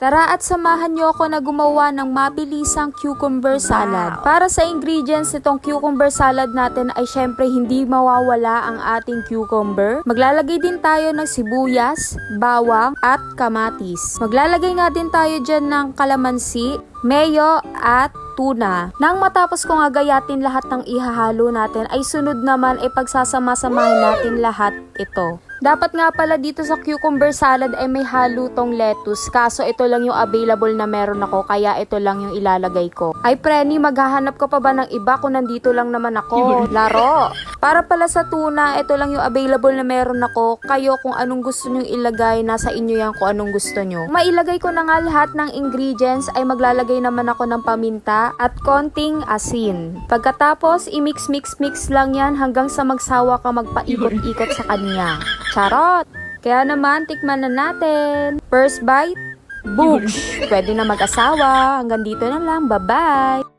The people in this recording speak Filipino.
Tara at samahan niyo ako na gumawa ng mabilisang cucumber salad. Para sa ingredients nitong cucumber salad natin ay syempre hindi mawawala ang ating cucumber. Maglalagay din tayo ng sibuyas, bawang at kamatis. Maglalagay nga din tayo dyan ng kalamansi, mayo at tuna. Nang matapos kong agayatin lahat ng ihahalo natin ay sunod naman ay pagsasama-samahin natin lahat ito. Dapat nga pala dito sa cucumber salad ay may halo tong lettuce, kaso ito lang yung available na meron ako kaya ito lang yung ilalagay ko. Ay Preni, maghahanap ko pa ba ng iba kung nandito lang naman ako? Laro! Para pala sa tuna, ito lang yung available na meron ako. Kayo kung anong gusto nyo ilagay, nasa inyo yan kung anong gusto nyo. Mailagay ko na nga lahat ng ingredients ay maglalagay naman ako ng paminta at konting asin. Pagkatapos, i-mix lang yan hanggang sa magsawa ka magpaikot-ikot sa kanya. Charot! Kaya naman, tikman na natin. First bite, books! Pwede na mag-asawa. Hanggang dito na lang. Bye-bye!